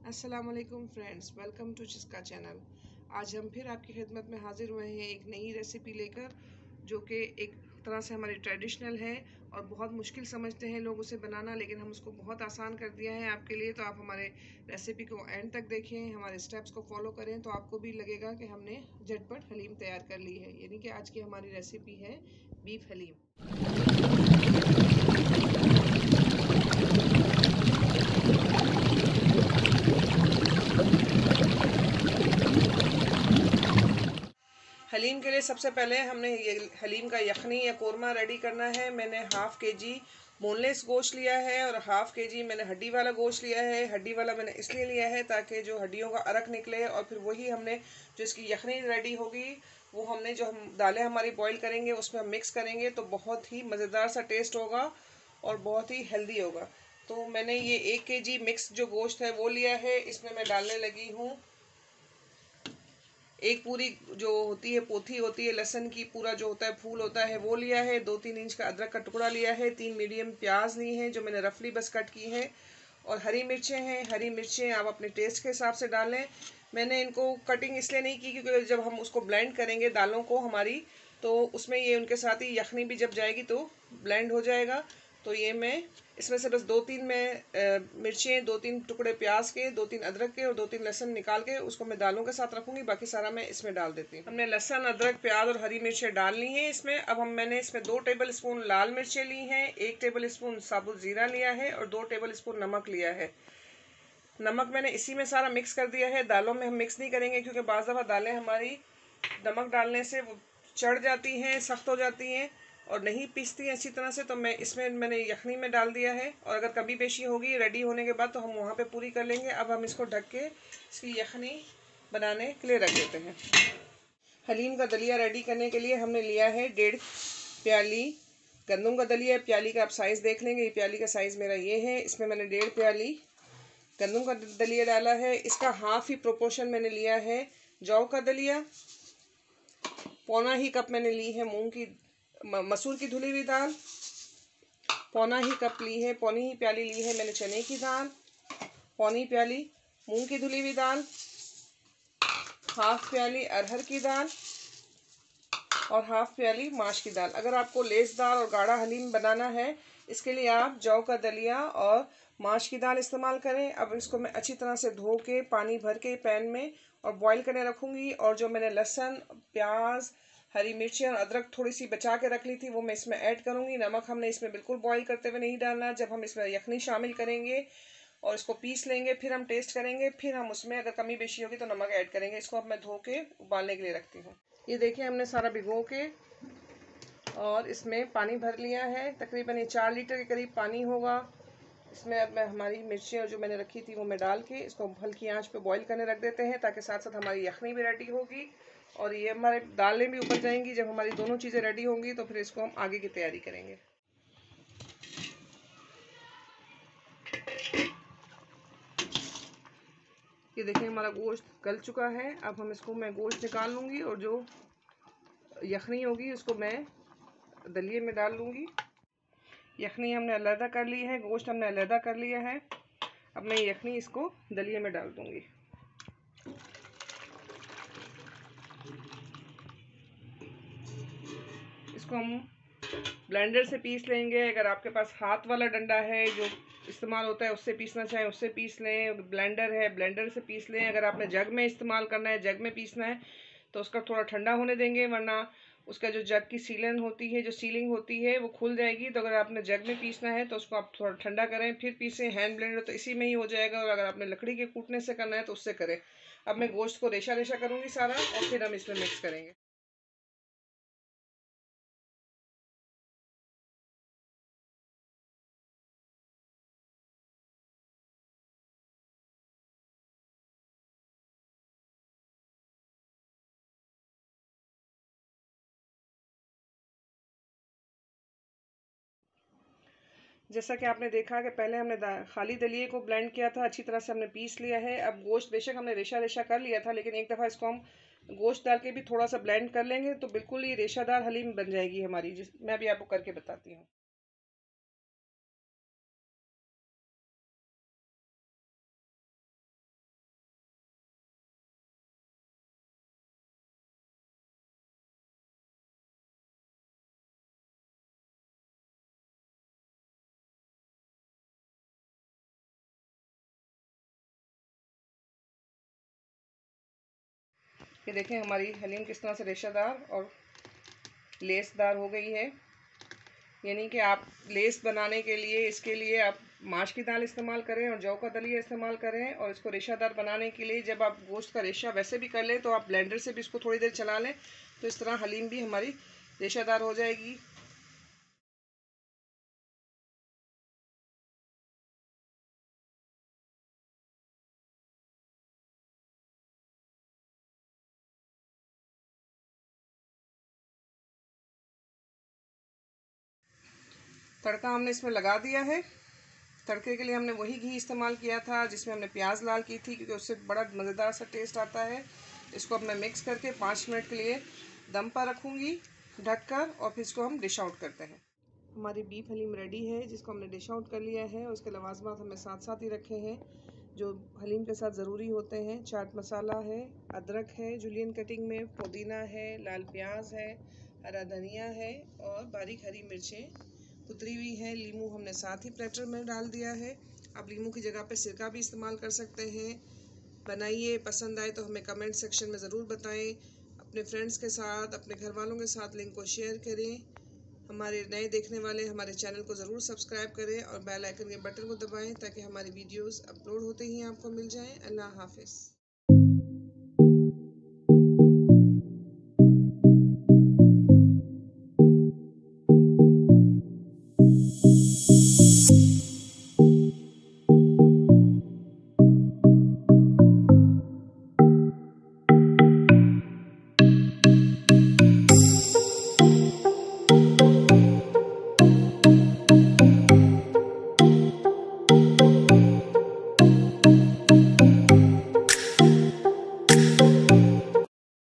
अस्सलामुअलैकुम friends, welcome to चिस्का channel. आज हम फिर आपकी खिदमत में हाजिर हुए हैं एक नई रेसिपी लेकर, जो कि एक तरह से हमारी ट्रेडिशनल है और बहुत मुश्किल समझते हैं लोग उसे बनाना, लेकिन हम उसको बहुत आसान कर दिया है आपके लिए। तो आप हमारे रेसिपी को एंड तक देखें, हमारे स्टेप्स को फॉलो करें, तो आपको भी लगेगा कि हमने झटपट हलीम तैयार कर ली है। यानी कि आज की हमारी रेसिपी है बीफ हलीम। हलीम के लिए सबसे पहले हमने ये हलीम का यखनी या कोरमा रेडी करना है। मैंने हाफ़ के जी बोनलेस गोश्त लिया है और हाफ़ के जी मैंने हड्डी वाला गोश्त लिया है। हड्डी वाला मैंने इसलिए लिया है ताकि जो हड्डियों का अरक निकले, और फिर वही हमने जो इसकी यखनी रेडी होगी वो हमने जो हम दालें हमारी बॉईल करेंगे उसमें हम मिक्स करेंगे, तो बहुत ही मज़ेदार सा टेस्ट होगा और बहुत ही हेल्दी होगा। तो मैंने ये 1 kg मिक्स जो गोश्त है वो लिया है। इसमें मैं डालने लगी हूँ एक पूरी जो होती है पोथी होती है लहसुन की, पूरा जो होता है फूल होता है वो लिया है। 2-3 इंच का अदरक का टुकड़ा लिया है। 3 मीडियम प्याज ली हैं जो मैंने रफली बस कट की है। और हरी मिर्चें हैं। हरी मिर्चें आप अपने टेस्ट के हिसाब से डालें। मैंने इनको कटिंग इसलिए नहीं की क्योंकि जब हम उसको ब्लेंड करेंगे दालों को हमारी, तो उसमें ये उनके साथ ही यखनी भी जब जाएगी तो ब्लेंड हो जाएगा। तो ये मैं इसमें से बस 2-3 मिर्चें, 2-3 टुकड़े प्याज के, 2-3 अदरक के और 2-3 लहसुन निकाल के उसको मैं दालों के साथ रखूंगी। बाकी सारा मैं इसमें डाल देती हूँ। हमने लहसुन, अदरक, प्याज और हरी मिर्चें डाल ली हैं इसमें। अब मैंने इसमें 2 टेबल स्पून लाल मिर्चें ली हैं, 1 टेबल स्पून साबुत जीरा लिया है और 2 टेबल स्पून नमक लिया है। नमक मैंने इसी में सारा मिक्स कर दिया है। दालों में हम मिक्स नहीं करेंगे क्योंकि बाज़ दफ़ा दालें हमारी नमक डालने से वो चढ़ जाती हैं, सख्त हो जाती हैं और नहीं पीसती हैं अच्छी तरह से। तो मैंने यखनी में डाल दिया है, और अगर कभी पेशी होगी रेडी होने के बाद तो हम वहाँ पे पूरी कर लेंगे। अब हम इसको ढक के इसकी यखनी बनाने के लिए रख देते हैं। हलीम का दलिया रेडी करने के लिए हमने लिया है 1.5 प्याली गंदम का दलिया। प्याली का आप साइज़ देख लेंगे, ये प्याली का साइज़ मेरा ये है। इसमें मैंने 1.5 प्याली गंदम का दलिया डाला है। इसका हाफ ही प्रोपोर्शन मैंने लिया है जौ का दलिया। पौना ही कप मैंने ली है मसूर की धुली हुई दाल। पौनी ही प्याली ली है मैंने चने की दाल। पौनी प्याली मूंग की धुली हुई दाल। हाफ प्याली अरहर की दाल और हाफ प्याली माश की दाल। अगर आपको लेसदार और गाढ़ा हलीम बनाना है, इसके लिए आप जौ का दलिया और माश की दाल इस्तेमाल करें। अब इसको मैं अच्छी तरह से धो के पानी भर के पैन में और बॉईल करने रखूँगी। और जो मैंने लहसुन, प्याज, हरी मिर्ची और अदरक थोड़ी सी बचा के रख ली थी वो मैं इसमें ऐड करूँगी। नमक हमने इसमें बिल्कुल बॉईल करते हुए नहीं डालना। जब हम इसमें यखनी शामिल करेंगे और इसको पीस लेंगे, फिर हम टेस्ट करेंगे, फिर हम उसमें अगर कमी बेशी होगी तो नमक ऐड करेंगे। इसको अब मैं धो के उबालने के लिए रखती हूँ। ये देखिए हमने सारा भिगो के और इसमें पानी भर लिया है। तकरीबन ये 4 लीटर के करीब पानी होगा। इसमें अब मैं हमारी मिर्चें जो मैंने रखी थी वो मैं डाल के इसको हल्की आंच पे बॉईल करने रख देते हैं, ताकि साथ साथ हमारी यखनी भी रेडी होगी और ये हमारे दालें भी उबल जाएंगी। जब हमारी दोनों चीज़ें रेडी होंगी तो फिर इसको हम आगे की तैयारी करेंगे। ये देखिए हमारा गोश्त गल चुका है। अब मैं गोश्त निकाल लूँगी और जो यखनी होगी उसको मैं दलिए में डाल लूँगी। यखनी हमने अलहदा कर ली है, गोश्त हमने अलहदा कर लिया है। अब मैं यखनी इसको दलिए में डाल दूँगी। इसको हम ब्लेंडर से पीस लेंगे। अगर आपके पास हाथ वाला डंडा है जो इस्तेमाल होता है उससे पीसना चाहें उससे पीस लें। ब्लेंडर है, ब्लेंडर से पीस लें। अगर आपने जग में इस्तेमाल करना है, जग में पीसना है, तो उसका थोड़ा ठंडा होने देंगे, वरना उसका जो जग की सीलिंग होती है वो खुल जाएगी। तो अगर आपने जग में पीसना है तो उसको आप थोड़ा ठंडा करें फिर पीसें। हैंड ब्लेंडर तो इसी में ही हो जाएगा, और अगर आपने लकड़ी के कूटने से करना है तो उससे करें। अब मैं गोश्त को रेशा रेशा करूँगी सारा और फिर हम इसमें मिक्स करेंगे। जैसा कि आपने देखा कि पहले हमने खाली दलिए को ब्लेंड किया था, अच्छी तरह से हमने पीस लिया है। अब गोश्त बेशक हमने रेशा रेशा कर लिया था, लेकिन एक दफ़ा इसको हम गोश्त डाल के भी थोड़ा सा ब्लेंड कर लेंगे तो बिल्कुल ही रेशादार हलीम बन जाएगी हमारी, मैं अभी आपको करके बताती हूँ। ये देखें हमारी हलीम किस तरह से रेशादार और लेसदार हो गई है। यानी कि आप लेस बनाने के लिए इसके लिए आप माश की दाल इस्तेमाल करें और जौ का दलिया इस्तेमाल करें। और इसको रेशादार बनाने के लिए जब आप गोश्त का रेशा वैसे भी कर लें तो आप ब्लेंडर से भी इसको थोड़ी देर चला लें, तो इस तरह हलीम भी हमारी रेशादार हो जाएगी। तड़का हमने इसमें लगा दिया है। तड़के के लिए हमने वही घी इस्तेमाल किया था जिसमें हमने प्याज लाल की थी, क्योंकि उससे बड़ा मज़ेदार सा टेस्ट आता है। इसको अब मैं मिक्स करके 5 मिनट के लिए दम पर रखूँगी ढककर, और फिर इसको हम डिश आउट करते हैं। हमारी बीफ हलीम रेडी है, जिसको हमने डिश आउट कर लिया है। उसके लवाजमात हमने साथ साथ ही रखे हैं जो हलीम के साथ ज़रूरी होते हैं। चाट मसाला है, अदरक है जुलियन कटिंग में, पुदीना है, लाल प्याज है, हरा धनिया है और बारीक हरी मिर्चें कुतरी हुई है। लीमू हमने साथ ही प्लेटर में डाल दिया है। आप लीमू की जगह पे सिरका भी इस्तेमाल कर सकते हैं। बनाइए, पसंद आए तो हमें कमेंट सेक्शन में ज़रूर बताएं। अपने फ्रेंड्स के साथ, अपने घर वालों के साथ लिंक को शेयर करें। हमारे नए देखने वाले हमारे चैनल को ज़रूर सब्सक्राइब करें और बेल आइकन के बटन को दबाएं ताकि हमारी वीडियोस अपलोड होते ही आपको मिल जाएं। अल्लाह हाफ़िज़।